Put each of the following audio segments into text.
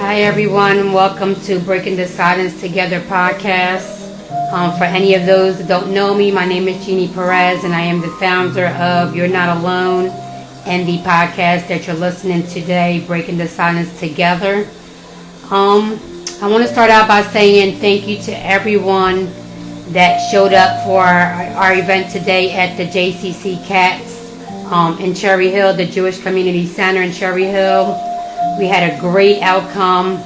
Hi everyone, and welcome to Breaking the Silence Together podcast. For any of those that don't know me, my name is Jeannie Perez, and I am the founder of You're Not Alone and the podcast that you're listening to today, Breaking the Silence Together. I want to start out by saying thank you to everyone that showed up for our event today at the JCC Cats in Cherry Hill, the Jewish Community Center in Cherry Hill. We had a great outcome,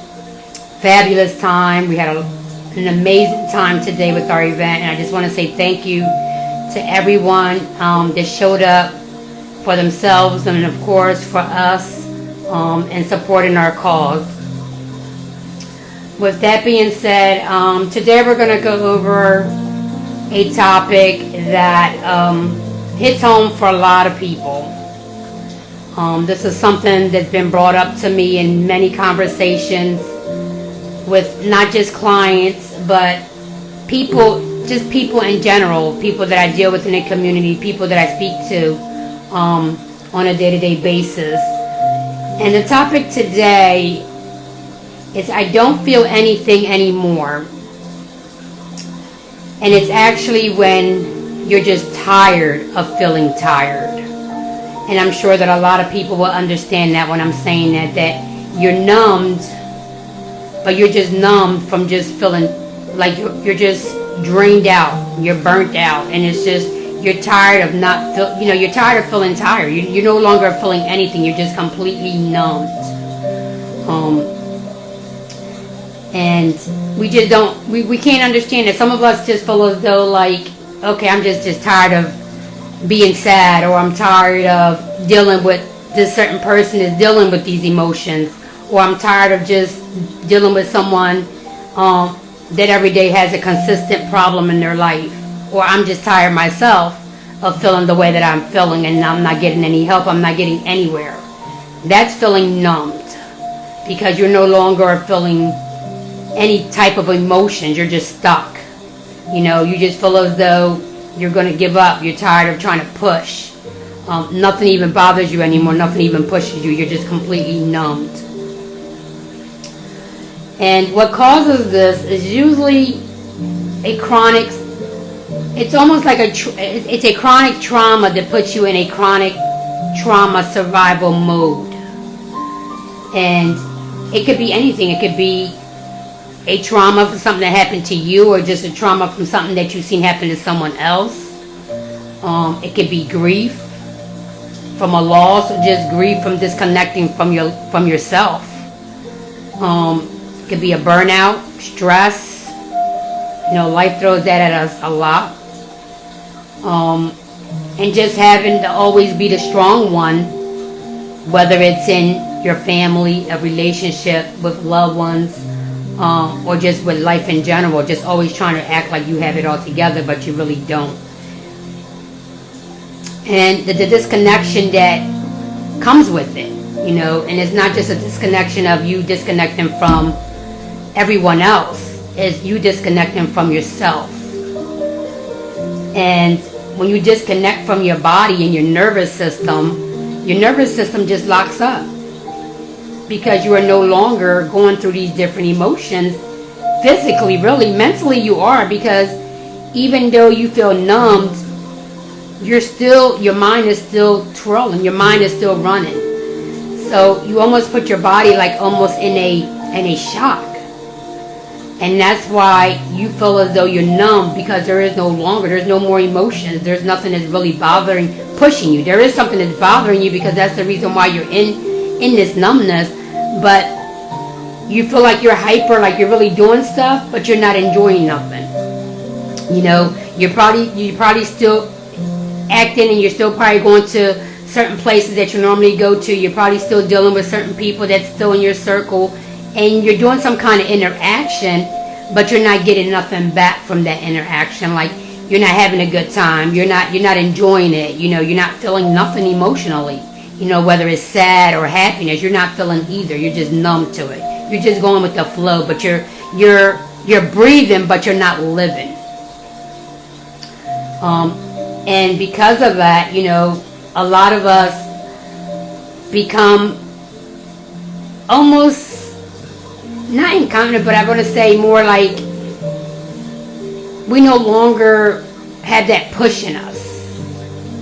fabulous time. We had an amazing time today with our event, and I just want to say thank you to everyone that showed up for themselves and, of course, for us and supporting our cause. With that being said, today we're going to go over a topic that hits home for a lot of people. This is something that's been brought up to me in many conversations with not just clients, but people, just people in general, people that I deal with in the community, people that I speak to on a day-to-day basis. And the topic today is I don't feel anything anymore. And it's actually when you're just tired of feeling tired. And I'm sure that a lot of people will understand that when I'm saying that you're numbed, but you're just numbed from just feeling like you're just drained out, you're burnt out, and it's just, you're tired of you're tired of feeling tired. You're no longer feeling anything, you're just completely numbed. And we just don't, we can't understand it. Some of us just feel as though like, okay, I'm just tired of being sad, or I'm tired of dealing with this certain person is dealing with these emotions, or I'm tired of just dealing with someone that every day has a consistent problem in their life, or I'm just tired myself of feeling the way that I'm feeling and I'm not getting any help, I'm not getting anywhere. That's feeling numbed, because you're no longer feeling any type of emotions. You're just stuck. You just feel as though you're going to give up. You're tired of trying to push. Nothing even bothers you anymore. Nothing even pushes you. You're just completely numbed. And what causes this is usually a chronic, it's almost like it's a chronic trauma that puts you in a chronic trauma survival mode. And it could be anything. It could be a trauma from something that happened to you, or just a trauma from something that you've seen happen to someone else. It could be grief from a loss, or just grief from disconnecting from yourself. It could be a burnout, stress. Life throws that at us a lot. And just having to always be the strong one, whether it's in your family, a relationship with loved ones, or just with life in general, just always trying to act like you have it all together, but you really don't. And the disconnection that comes with it, and it's not just a disconnection of you disconnecting from everyone else, it's you disconnecting from yourself. And when you disconnect from your body and your nervous system just locks up. Because you are no longer going through these different emotions physically, really. Mentally you are, because even though you feel numbed, your mind is still twirling, your mind is still running. So you almost put your body like almost in a shock. And that's why you feel as though you're numb, because there's no more emotions, there's nothing that's really pushing you. There is something that's bothering you, because that's the reason why you're in this numbness. But you feel like you're hyper, like you're really doing stuff, but you're not enjoying nothing. You're probably still acting, and you're still probably going to certain places that you normally go to. You're probably still dealing with certain people that's still in your circle, and you're doing some kind of interaction, but you're not getting nothing back from that interaction. Like, you're not having a good time. You're not enjoying it. You're not feeling nothing emotionally. Whether it's sad or happiness, you're not feeling either. You're just numb to it. You're just going with the flow, but you're breathing, but you're not living. And because of that, a lot of us become almost not incontinent, but I want to say more like we no longer have that push in us.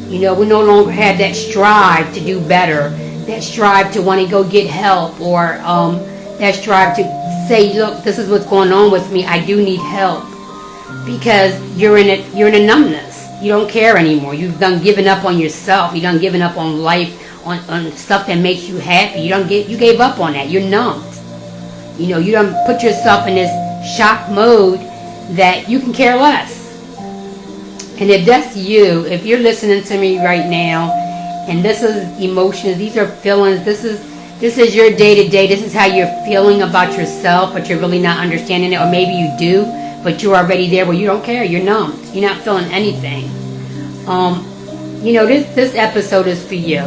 We no longer have that strive to do better, that strive to want to go get help, or that strive to say, look, this is what's going on with me. I do need help, because you're in a numbness. You don't care anymore. You've done given up on yourself. You done given up on life, on stuff that makes you happy. You gave up on that. You're numbed. You done put yourself in this shock mode that you can care less. And if that's you, if you're listening to me right now, and this is emotions, these are feelings, this is your day-to-day, this is how you're feeling about yourself, but you're really not understanding it, or maybe you do, but you're already there where you don't care, you're numbed, you're not feeling anything. This episode is for you,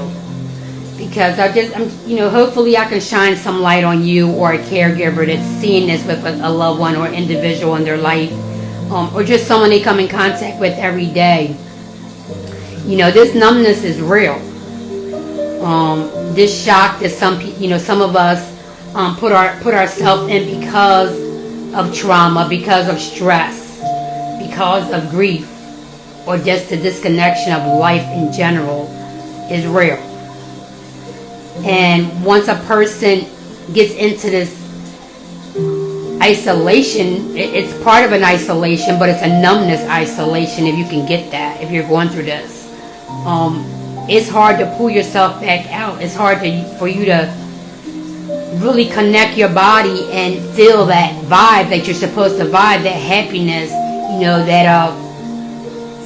because hopefully I can shine some light on you, or a caregiver that's seeing this with a loved one or individual in their life, or just someone they come in contact with every day. This numbness is real. This shock that some of us put ourselves in because of trauma, because of stress, because of grief, or just the disconnection of life in general is real. And once a person gets into this isolation, it's part of an isolation, but it's a numbness isolation, if you can get that, if you're going through this. It's hard to pull yourself back out. It's hard for you to really connect your body and feel that vibe that you're supposed to vibe, that happiness, that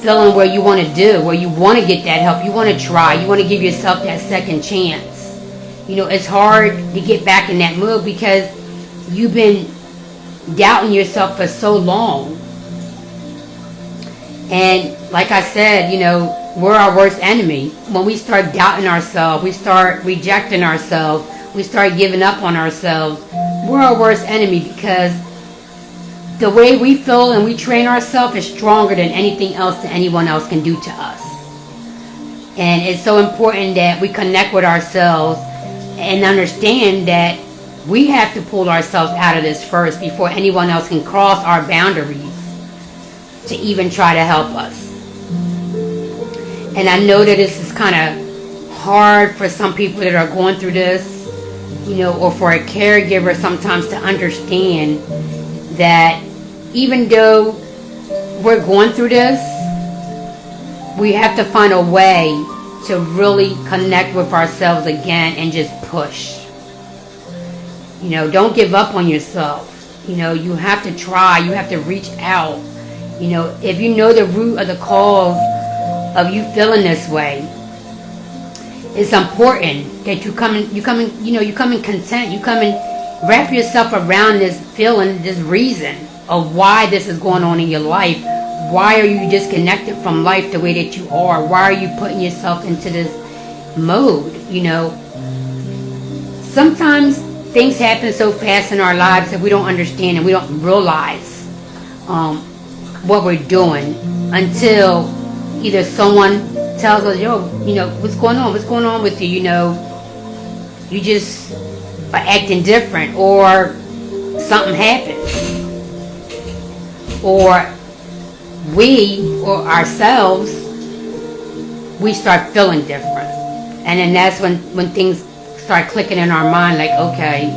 feeling where you want to do, where you want to get that help, you want to try, you want to give yourself that second chance. It's hard to get back in that mood because you've been doubting yourself for so long. And like I said, we're our worst enemy. When we start doubting ourselves, we start rejecting ourselves, we start giving up on ourselves, we're our worst enemy, because the way we feel and we train ourselves is stronger than anything else that anyone else can do to us. And it's so important that we connect with ourselves and understand that we have to pull ourselves out of this first before anyone else can cross our boundaries to even try to help us. And I know that this is kind of hard for some people that are going through this, or for a caregiver sometimes to understand that even though we're going through this, we have to find a way to really connect with ourselves again and just push. Don't give up on yourself. You have to try. You have to reach out. If you know the root of the cause of you feeling this way, it's important that you come in content. You come and wrap yourself around this feeling, this reason of why this is going on in your life. Why are you disconnected from life the way that you are? Why are you putting yourself into this mode? Sometimes things happen so fast in our lives that we don't understand and we don't realize what we're doing until either someone tells us, what's going on? What's going on with you? You just are acting different, or something happens, or we or ourselves, we start feeling different. And then that's when things start clicking in our mind, like, okay,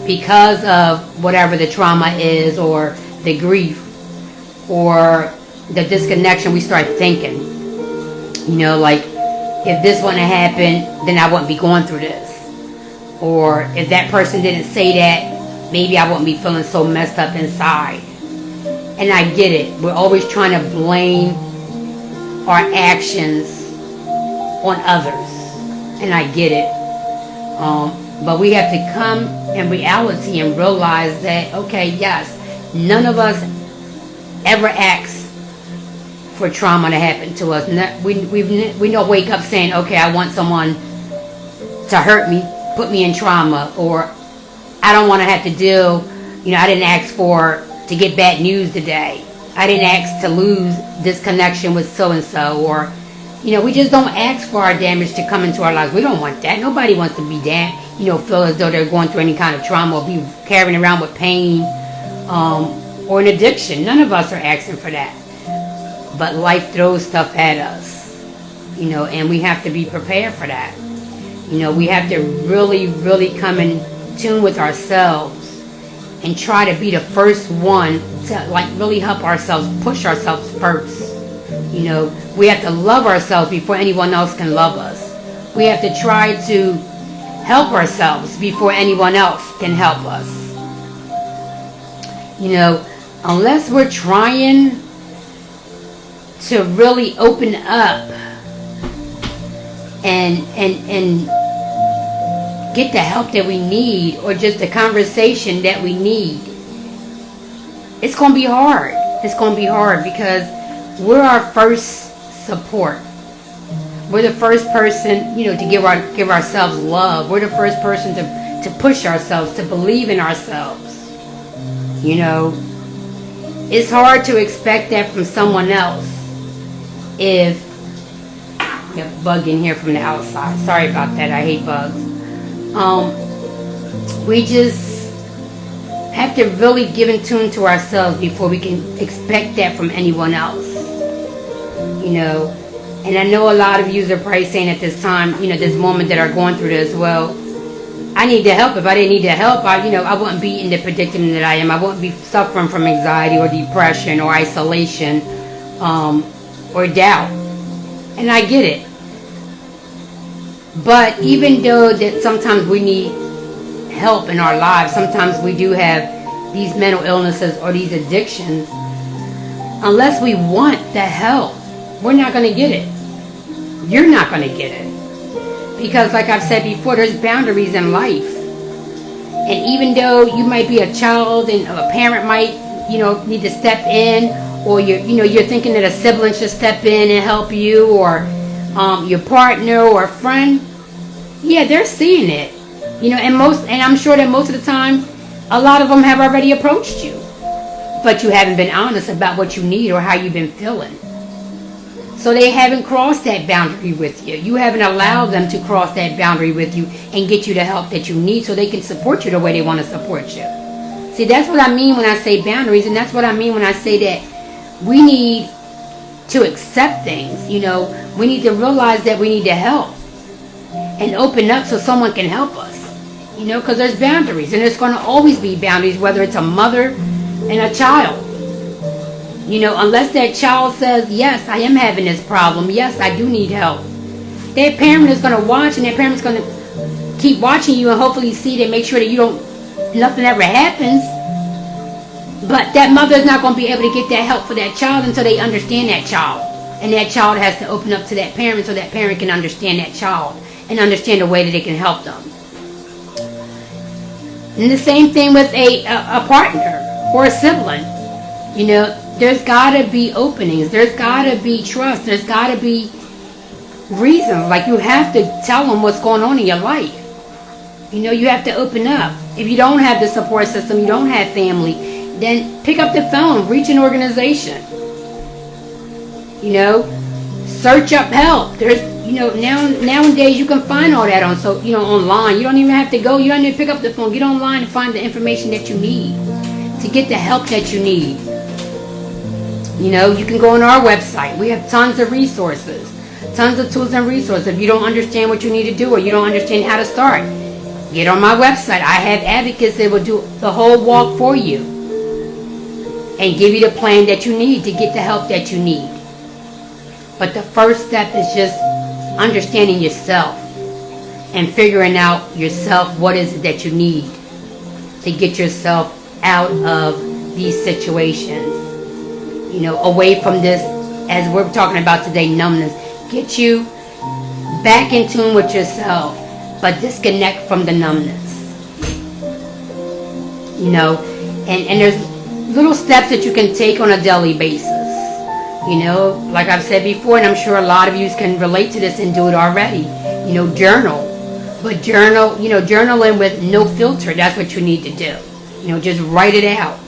because of whatever the trauma is, or the grief, or the disconnection, we start thinking, like, if this wouldn't have happened, then I wouldn't be going through this. Or if that person didn't say that, maybe I wouldn't be feeling so messed up inside. And I get it. We're always trying to blame our actions on others. And I get it. But we have to come in reality and realize that, okay, yes, none of us ever asks for trauma to happen to us. We don't wake up saying, okay, I want someone to hurt me, put me in trauma, or I don't want to have to deal, I didn't ask to get bad news today. I didn't ask to lose this connection with so-and-so, or, we just don't ask for our damage to come into our lives. We don't want that. Nobody wants to be damaged. feel as though they're going through any kind of trauma or be carrying around with pain or an addiction. None of us are asking for that. But life throws stuff at us, and we have to be prepared for that. We have to really, really come in tune with ourselves and try to be the first one to really help ourselves, push ourselves first. We have to love ourselves before anyone else can love us. We have to try to help ourselves before anyone else can help us. Unless we're trying to really open up and get the help that we need, or just the conversation that we need, it's going to be hard. It's going to be hard because we're our first support. We're the first person, to give ourselves love. We're the first person to push ourselves, to believe in ourselves. It's hard to expect that from someone else. If we have a bug in here from the outside. Sorry about that. I hate bugs. We just have to really give in tune to ourselves before we can expect that from anyone else. And I know a lot of you are probably saying at this time, this moment that are going through this, well, I need to help. If I didn't need to help, I wouldn't be in the predicament that I am. I wouldn't be suffering from anxiety or depression or isolation or doubt. And I get it. But even though that sometimes we need help in our lives, sometimes we do have these mental illnesses or these addictions, unless we want the help, we're not going to get it. You're not going to get it. Because like I've said before, there's boundaries in life. And even though you might be a child and a parent might, need to step in, or you're thinking that a sibling should step in and help you, or your partner or a friend, yeah, they're seeing it. And I'm sure that most of the time, a lot of them have already approached you. But you haven't been honest about what you need or how you've been feeling. So they haven't crossed that boundary with you. You haven't allowed them to cross that boundary with you and get you the help that you need so they can support you the way they want to support you. See, that's what I mean when I say boundaries, and that's what I mean when I say that we need to accept things. We need to realize that we need to help and open up so someone can help us. Because there's boundaries, and there's going to always be boundaries, whether it's a mother and a child. Unless that child says, yes, I am having this problem. Yes, I do need help. Their parent is going to watch, and their parent's going to keep watching you and hopefully see to make sure that nothing ever happens. But that mother is not going to be able to get that help for that child until they understand that child. And that child has to open up to that parent so that parent can understand that child and understand the way that they can help them. And the same thing with a partner or a sibling. There's got to be openings. There's got to be trust. There's got to be reasons. Like, you have to tell them what's going on in your life. You have to open up. If you don't have the support system, you don't have family, then pick up the phone, reach an organization. Search up help. There's, nowadays you can find all that online. You don't even have to go. You don't need to pick up the phone. Get online and find the information that you need to get the help that you need. You can go on our website. We have tons of resources, tons of tools and resources. If you don't understand what you need to do or you don't understand how to start, get on my website. I have advocates that will do the whole walk for you and give you the plan that you need to get the help that you need. But the first step is just understanding yourself and figuring out yourself, what is it that you need to get yourself out of these situations. Away from this, as we're talking about today, numbness. Get you back in tune with yourself, but disconnect from the numbness. And there's little steps that you can take on a daily basis. Like I've said before, and I'm sure a lot of you can relate to this and do it already. Journal. But journaling with no filter, that's what you need to do. Just write it out.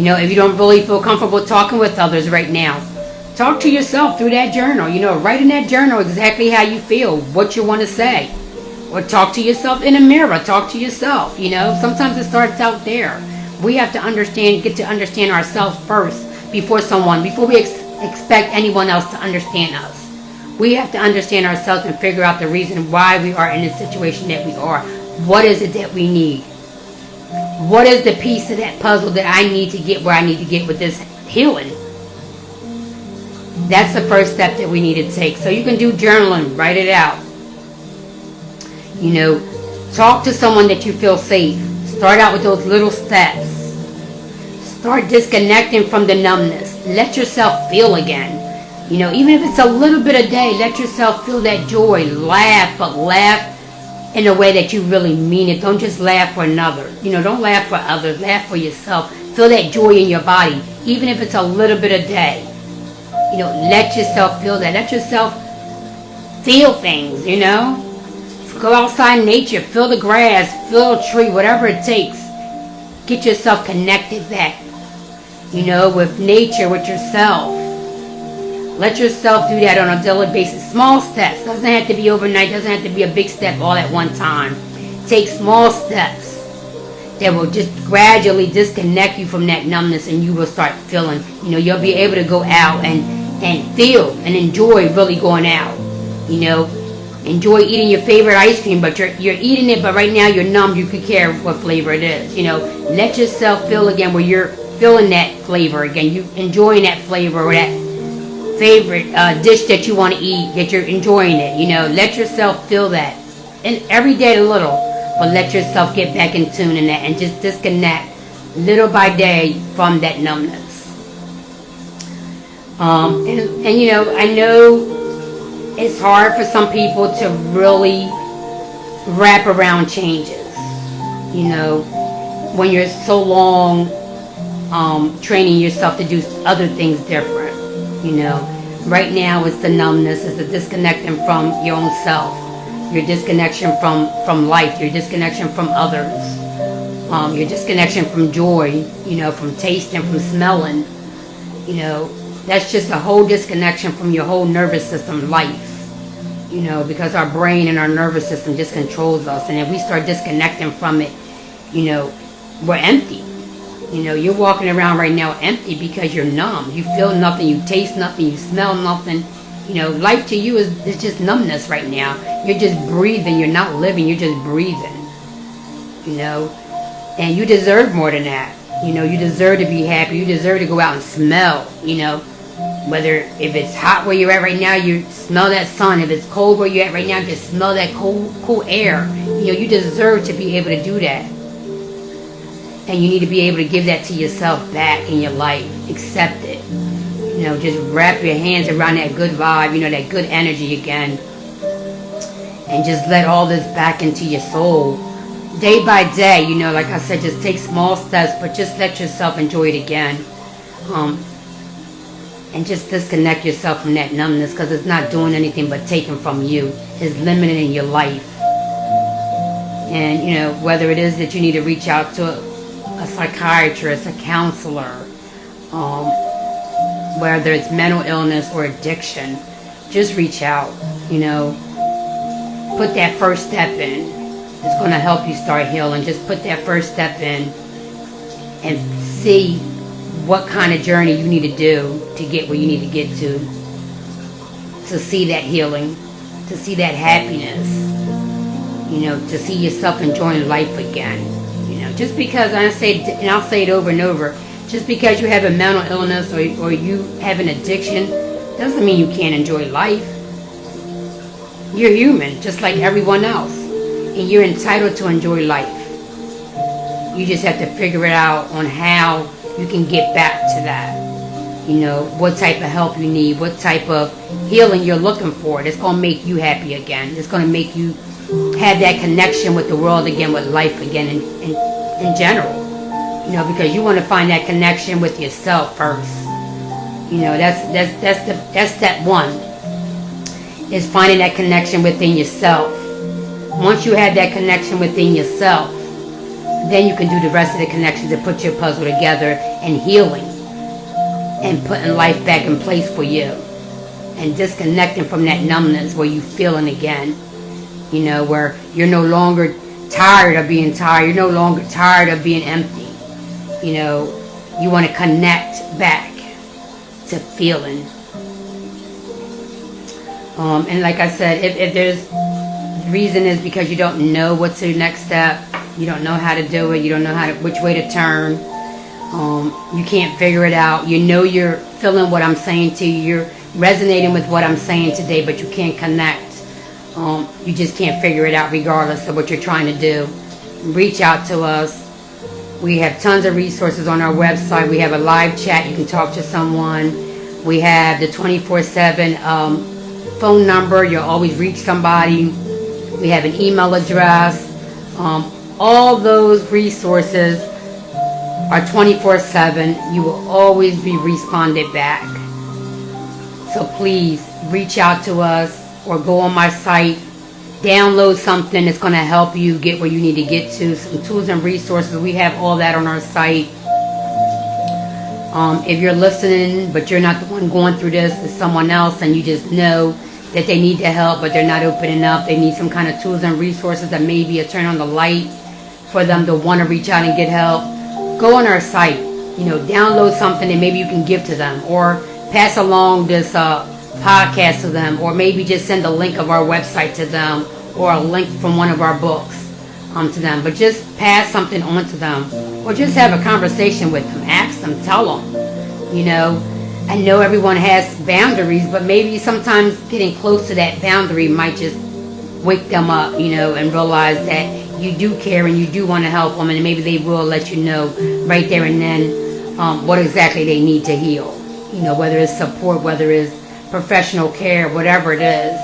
If you don't really feel comfortable talking with others right now, talk to yourself through that journal. Write in that journal exactly how you feel, what you want to say. Or talk to yourself in a mirror. Talk to yourself, you know. Sometimes it starts out there. We have to get to understand ourselves first before we expect anyone else to understand us. We have to understand ourselves and figure out the reason why we are in the situation that we are. What is it that we need? What is the piece of that puzzle that I need to get where I need to get with this healing? That's the first step that we need to take. So you can do journaling, write it out. You know, talk to someone that you feel safe. Start out with those little steps. Start disconnecting from the numbness. Let yourself feel again. You know, even if it's a little bit a day, let yourself feel that joy. Laugh, but laugh in a way that you really mean it. Don't just laugh for another. You know, don't laugh for others. Laugh for yourself. Feel that joy in your body, even if it's a little bit a day. You know, let yourself feel that. Let yourself feel things, you know. Go outside in nature. Feel the grass. Feel a tree. Whatever it takes. Get yourself connected back, you know, with nature, with yourself. Let yourself do that on a daily basis. Small steps. Doesn't have to be overnight. Doesn't have to be a big step all at one time. Take small steps that will just gradually disconnect you from that numbness, and you will start feeling, you know, you'll be able to go out and feel and enjoy really going out. You know, enjoy eating your favorite ice cream, but you're eating it, but right now you're numb. You could care what flavor it is. You know, let yourself feel again where you're feeling that flavor again. You enjoying that flavor or that favorite dish that you want to eat, that you're enjoying it. You know, let yourself feel that. And every day a little, but let yourself get back in tune in that and just disconnect little by day from that numbness. And you know, I know it's hard for some people to really wrap around changes. You know, when you're so long training yourself to do other things different. You know, right now it's the numbness, it's the disconnecting from your own self, your disconnection from life, your disconnection from others, your disconnection from joy, you know, from tasting, from smelling. You know, that's just a whole disconnection from your whole nervous system life. You know, because our brain and our nervous system just controls us, and if we start disconnecting from it, you know, we're empty. You know, you're walking around right now empty because you're numb. You feel nothing, you taste nothing, you smell nothing. You know, life to you is just numbness right now. You're just breathing, you're not living, you're just breathing. You know, and you deserve more than that. You know, you deserve to be happy, you deserve to go out and smell, you know. Whether if it's hot where you're at right now, you smell that sun. If it's cold where you're at right now, just smell that cool air. You know, you deserve to be able to do that. And you need to be able to give that to yourself back in your life. Accept it. You know, just wrap your hands around that good vibe, you know, that good energy again. And just let all this back into your soul. Day by day, you know, like I said, just take small steps, but just let yourself enjoy it again. And just disconnect yourself from that numbness, because it's not doing anything but taking from you. It's limiting your life. And, you know, whether it is that you need to reach out to a psychiatrist, a counselor, whether it's mental illness or addiction, just reach out, you know. Put that first step in. It's going to help you start healing. Just put that first step in and see what kind of journey you need to do to get where you need to get to see that healing, to see that happiness, you know, to see yourself enjoying life again. Just because, I'll say it over and over, just because you have a mental illness or you have an addiction, doesn't mean you can't enjoy life. You're human, just like everyone else. And you're entitled to enjoy life. You just have to figure it out on how you can get back to that. You know, what type of help you need, what type of healing you're looking for. That's going to make you happy again. It's going to make you have that connection with the world again, with life again, in general, you know, because you want to find that connection with yourself first. You know, that's step one, is finding that connection within yourself. Once you have that connection within yourself, then you can do the rest of the connections to put your puzzle together and healing and putting life back in place for you and disconnecting from that numbness where you feeling again where you're no longer tired of being tired. You're no longer tired of being empty. You want to connect back to feeling. And like I said, if there's reason is because you don't know what's the next step, you don't know how to do it, you don't know which way to turn, you can't figure it out. You're feeling what I'm saying to you, you're resonating with what I'm saying today, but you can't connect. You just can't figure it out regardless of what you're trying to do. Reach out to us. We have tons of resources on our website. We have a live chat. You can talk to someone. We have the 24/7 phone number. You'll always reach somebody. We have an email address. All those resources are 24/7. You will always be responded back. So please reach out to us or go on my site. Download something that's going to help you get where you need to get to. Some tools and resources. We have all that on our site. If you're listening, but you're not the one going through this, it's someone else, and you just know that they need the help, but they're not opening up. They need some kind of tools and resources that maybe a turn on the light for them to want to reach out and get help. Go on our site. Download something that maybe you can give to them, or pass along this podcast to them, or maybe just send a link of our website to them, or a link from one of our books to them. But just pass something on to them, or just have a conversation with them. Ask them, tell them. I know everyone has boundaries, but maybe sometimes getting close to that boundary might just wake them up, and realize that you do care and you do want to help them, and maybe they will let you know right there and then what exactly they need to heal. Whether it's support, whether it's professional care, whatever it is,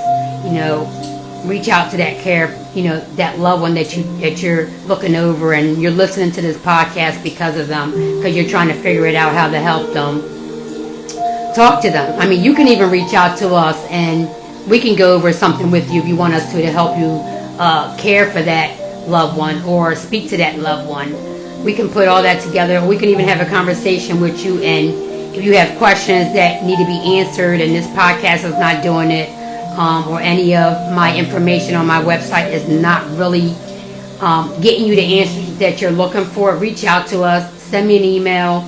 reach out to that care, that loved one that you're looking over, and you're listening to this podcast because of them, because you're trying to figure it out how to help them. Talk to them. You can even reach out to us, and we can go over something with you if you want us to help you care for that loved one or speak to that loved one. We can put all that together. We can even have a conversation with you, and if you have questions that need to be answered and this podcast is not doing it, or any of my information on my website is not really getting you the answers that you're looking for, reach out to us. Send me an email.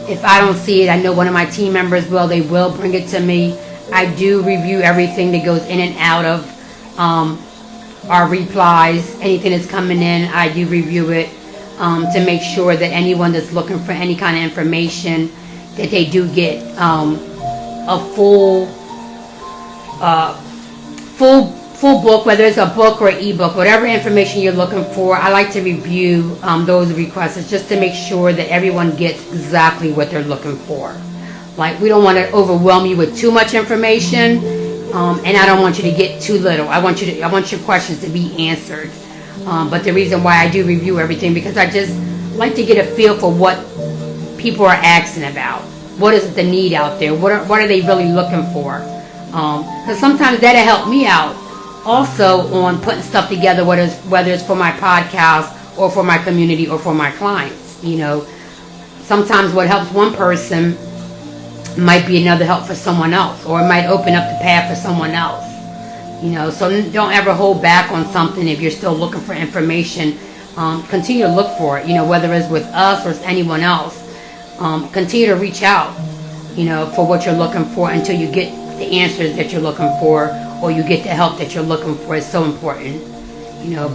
If I don't see it, I know one of my team members will. They will bring it to me. I do review everything that goes in and out of our replies. Anything that's coming in, I do review it to make sure that anyone that's looking for any kind of information, that they do get a full book, whether it's a book or an ebook, whatever information you're looking for. I like to review those requests just to make sure that everyone gets exactly what they're looking for. Like, we don't want to overwhelm you with too much information, and I don't want you to get too little. I want your questions to be answered. But the reason why I do review everything, because I just like to get a feel for what people are asking about. What is the need out there? What are they really looking for? Because sometimes that'll help me out also on putting stuff together, whether it's for my podcast or for my community or for my clients. Sometimes what helps one person might be another help for someone else, or it might open up the path for someone else. So don't ever hold back on something. If you're still looking for information, continue to look for it, whether it's with us or it's anyone else. Continue to reach out, for what you're looking for until you get the answers that you're looking for, or you get the help that you're looking for. It's so important,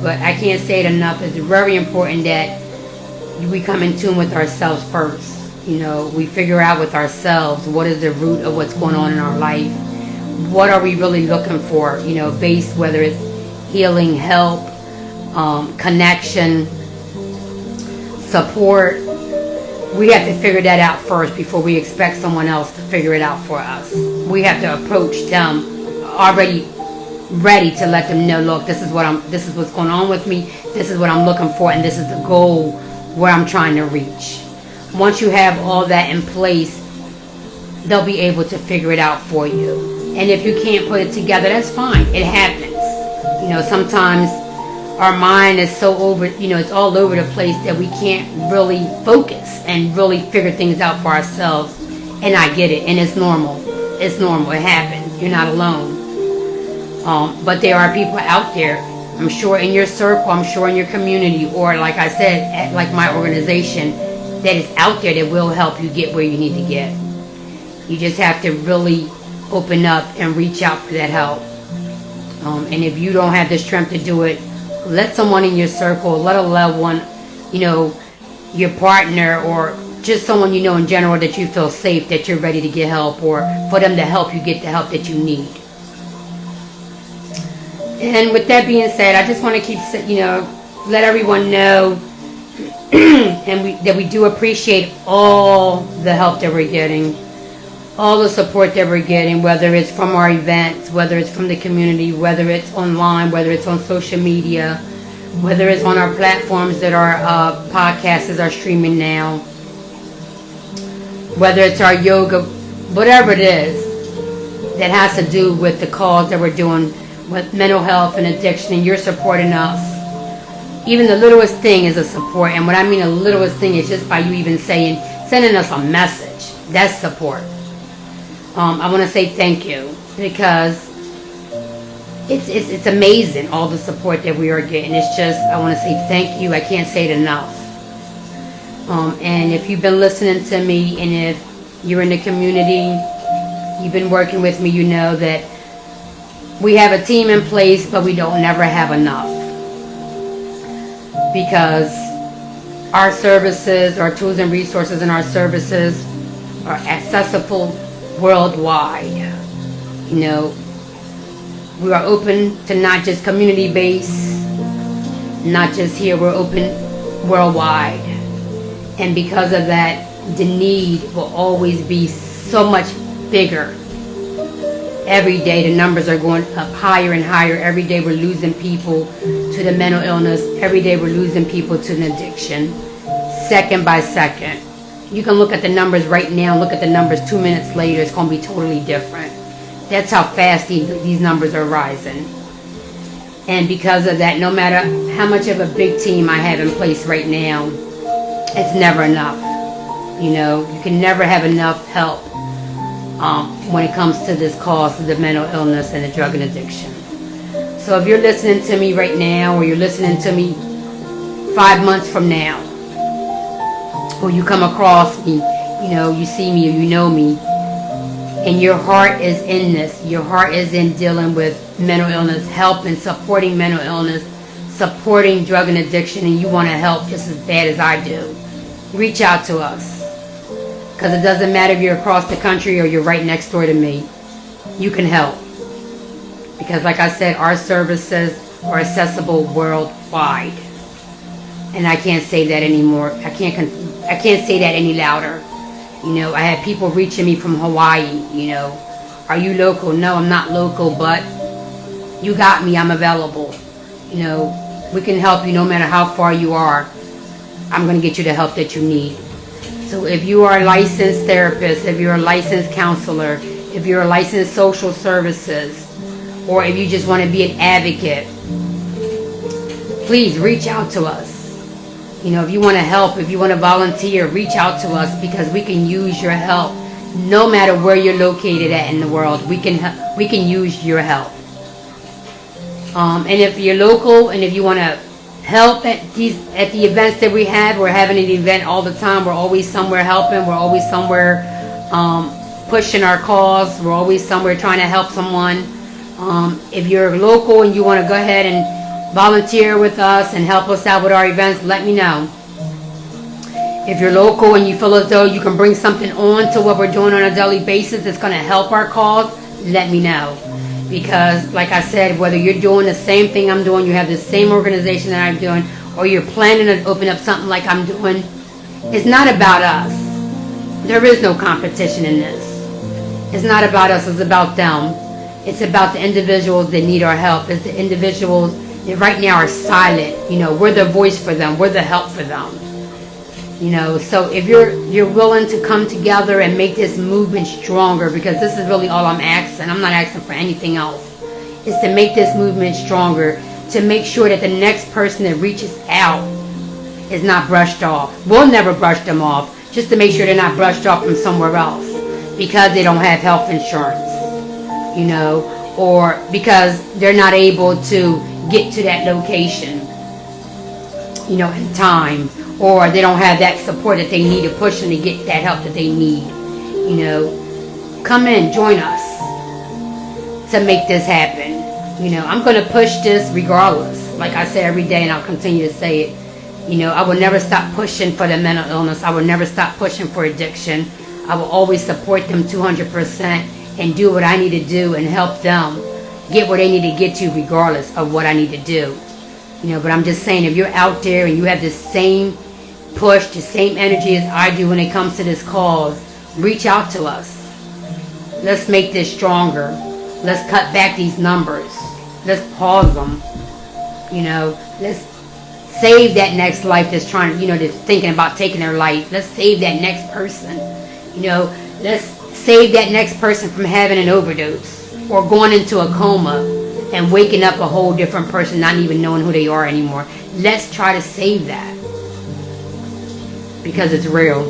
but I can't say it enough. It's very important that we come in tune with ourselves first. We figure out with ourselves what is the root of what's going on in our life. What are we really looking for, based, whether it's healing, help, connection, support. We have to figure that out first before we expect someone else to figure it out for us. We have to approach them already ready to let them know, look, this is what's going on with me, this is what I'm looking for, and this is the goal where I'm trying to reach. Once you have all that in place, they'll be able to figure it out for you. And if you can't put it together, that's fine. It happens. Sometimes our mind is so it's all over the place that we can't really focus and really figure things out for ourselves. And I get it. And it's normal. It's normal. It happens. You're not alone. But there are people out there, I'm sure in your circle, I'm sure in your community, or like I said, at like my organization, that is out there that will help you get where you need to get. You just have to really open up and reach out for that help. And if you don't have the strength to do it, let someone in your circle, let a loved one, your partner, or just someone you know in general that you feel safe, that you're ready to get help, or for them to help you get the help that you need. And with that being said, I just want to keep, let everyone know that we do appreciate all the help that we're getting, all the support that we're getting, whether it's from our events, whether it's from the community, whether it's online, whether it's on social media, whether it's on our platforms that our podcasts are streaming now, whether it's our yoga, whatever it is that has to do with the cause that we're doing with mental health and addiction, and you're supporting us. Even the littlest thing is a support, and what I mean the littlest thing is just by you even sending us a message. That's support. I want to say thank you, because it's amazing all the support that we are getting. It's just, I want to say thank you. I can't say it enough. And if you've been listening to me, and if you're in the community, you've been working with me, you know that we have a team in place, but we don't never have enough. Because our services, our tools and resources and our services are accessible worldwide. We are open to not just community-based, not just here, we're open worldwide. And because of that, the need will always be so much bigger. Every day the numbers are going up higher and higher. Every day we're losing people to the mental illness. Every day we're losing people to an addiction. Second by second. You can look at the numbers right now, look at the numbers 2 minutes later, it's going to be totally different. That's how fast these numbers are rising. And because of that, no matter how much of a big team I have in place right now, it's never enough. You can never have enough help when it comes to this cause of the mental illness and the drug and addiction. So if you're listening to me right now, or you're listening to me 5 months from now, or you come across me, you see me, or you know me, and your heart is in this, your heart is in dealing with mental illness, helping, supporting mental illness, supporting drug and addiction, and you want to help just as bad as I do, reach out to us. Because it doesn't matter if you're across the country or you're right next door to me. You can help. Because like I said, our services are accessible worldwide. And I can't say that anymore. I can't say that any louder. I had people reaching me from Hawaii. Are you local? No, I'm not local, but you got me. I'm available. We can help you no matter how far you are. I'm going to get you the help that you need. So if you are a licensed therapist, if you're a licensed counselor, if you're a licensed social services, or if you just want to be an advocate, please reach out to us. If you want to help, if you want to volunteer, reach out to us, because we can use your help. No matter where you're located at in the world, we can use your help. And if you're local, and if you want to help at the events that we have, we're having an event all the time. We're always somewhere helping. We're always somewhere pushing our cause. We're always somewhere trying to help someone. If you're local and you want to go ahead and volunteer with us and help us out with our events, let me know. If you're local and you feel as though you can bring something on to what we're doing on a daily basis that's going to help our cause, let me know. Because like I said, whether you're doing the same thing I'm doing, you have the same organization that I'm doing, or you're planning to open up something like I'm doing, it's not about us. There is no competition in this. It's not about us, it's about them. It's about the individuals that need our help. It's the individuals that right now are silent. We're the voice for them. We're the help for them. So if you're willing to come together and make this movement stronger, because this is really all I'm asking. I'm not asking for anything else. Is to make this movement stronger, to make sure that the next person that reaches out is not brushed off. We'll never brush them off, just to make sure they're not brushed off from somewhere else because they don't have health insurance, or because they're not able to get to that location, in time, or they don't have that support that they need to push them to get that help that they need. Come in, join us to make this happen. I'm going to push this regardless. Like I say every day, and I'll continue to say it. I will never stop pushing for the mental illness. I will never stop pushing for addiction. I will always support them 200% and do what I need to do and help them get where they need to get to regardless of what I need to do. But I'm just saying, if you're out there and you have the same push, the same energy as I do when it comes to this cause, reach out to us. Let's make this stronger. Let's cut back these numbers. Let's pause them. Let's save that next life that's trying to, that's thinking about taking their life. Let's save that next person. Let's save that next person from having an overdose or going into a coma and waking up a whole different person, not even knowing who they are anymore. Let's try to save that. Because it's real.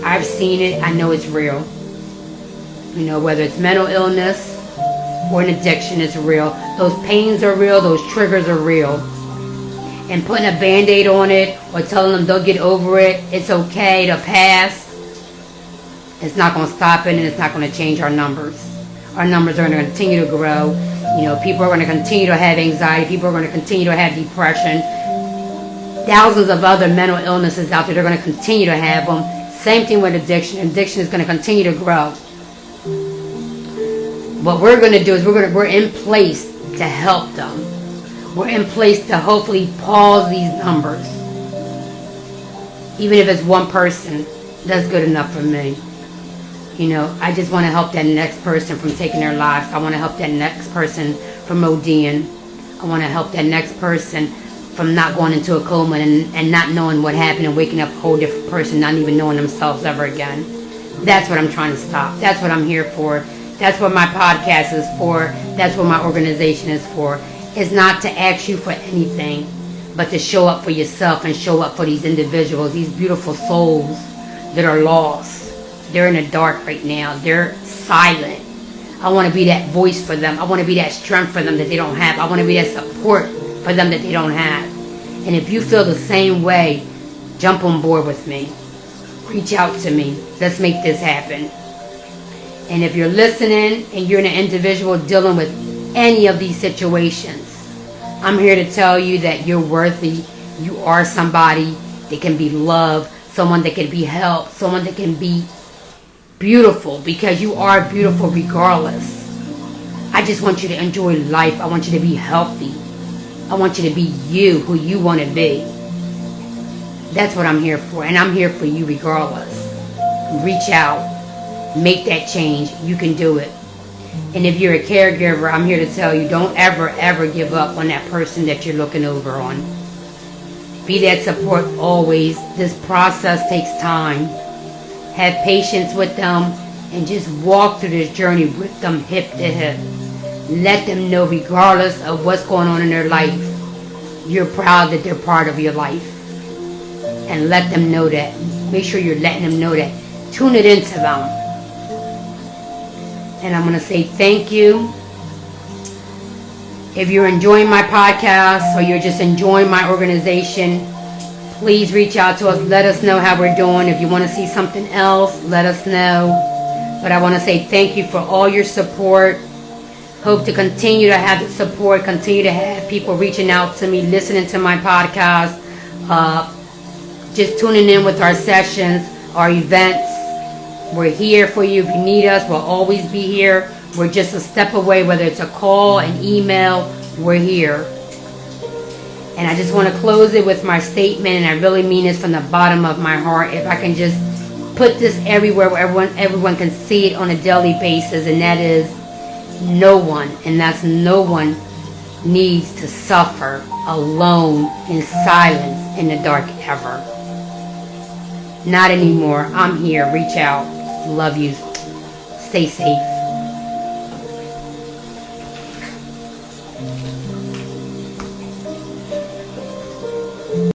I've seen it. I know it's real. Whether it's mental illness or an addiction, it's real. Those pains are real. Those triggers are real. And putting a Band-Aid on it or telling them they'll get over it, it's okay to pass, it's not going to stop it, and it's not going to change our numbers. Our numbers are going to continue to grow. People are going to continue to have anxiety. People are going to continue to have depression. Thousands of other mental illnesses out there, they're going to continue to have them. Same thing with addiction. Addiction is going to continue to grow. What we're going to do is we're in place to help them. We're in place to hopefully pause these numbers. Even if it's one person, that's good enough for me. I just want to help that next person from taking their lives. I want to help that next person from ODing. I want to help that next person from not going into a coma and not knowing what happened and waking up a whole different person, not even knowing themselves ever again. That's what I'm trying to stop. That's what I'm here for. That's what my podcast is for. That's what my organization is for. It's not to ask you for anything, but to show up for yourself and show up for these individuals, these beautiful souls that are lost. They're in the dark right now. They're silent. I want to be that voice for them. I want to be that strength for them that they don't have. I want to be that support for them that they don't have. And if you feel the same way, jump on board with me. Reach out to me. Let's make this happen. And if you're listening and you're an individual dealing with any of these situations, I'm here to tell you that you're worthy. You are somebody that can be loved, someone that can be helped, someone that can be beautiful, because you are beautiful regardless. I just want you to enjoy life. I want you to be healthy. I want you to be you, who you want to be. That's what I'm here for, and I'm here for you regardless. Reach out. Make that change. You can do it. And if you're a caregiver, I'm here to tell you, don't ever, ever give up on that person that you're looking over on. Be that support always. This process takes time. Have patience with them and just walk through this journey with them hip to hip. Let them know, regardless of what's going on in their life, you're proud that they're part of your life. And let them know that. Make sure you're letting them know that. Tune it into them. And I'm going to say thank you. If you're enjoying my podcast or you're just enjoying my organization, please reach out to us. Let us know how we're doing. If you want to see something else, let us know. But I want to say thank you for all your support. Hope to continue to have the support, continue to have people reaching out to me, listening to my podcast, just tuning in with our sessions, our events. We're here for you. If you need us, we'll always be here. We're just a step away, whether it's a call, an email, we're here. And I just want to close it with my statement, and I really mean this from the bottom of my heart. If I can just put this everywhere where everyone can see it on a daily basis, and that is, no one, and that's no one, needs to suffer alone in silence in the dark ever. Not anymore. I'm here. Reach out. Love you. Stay safe.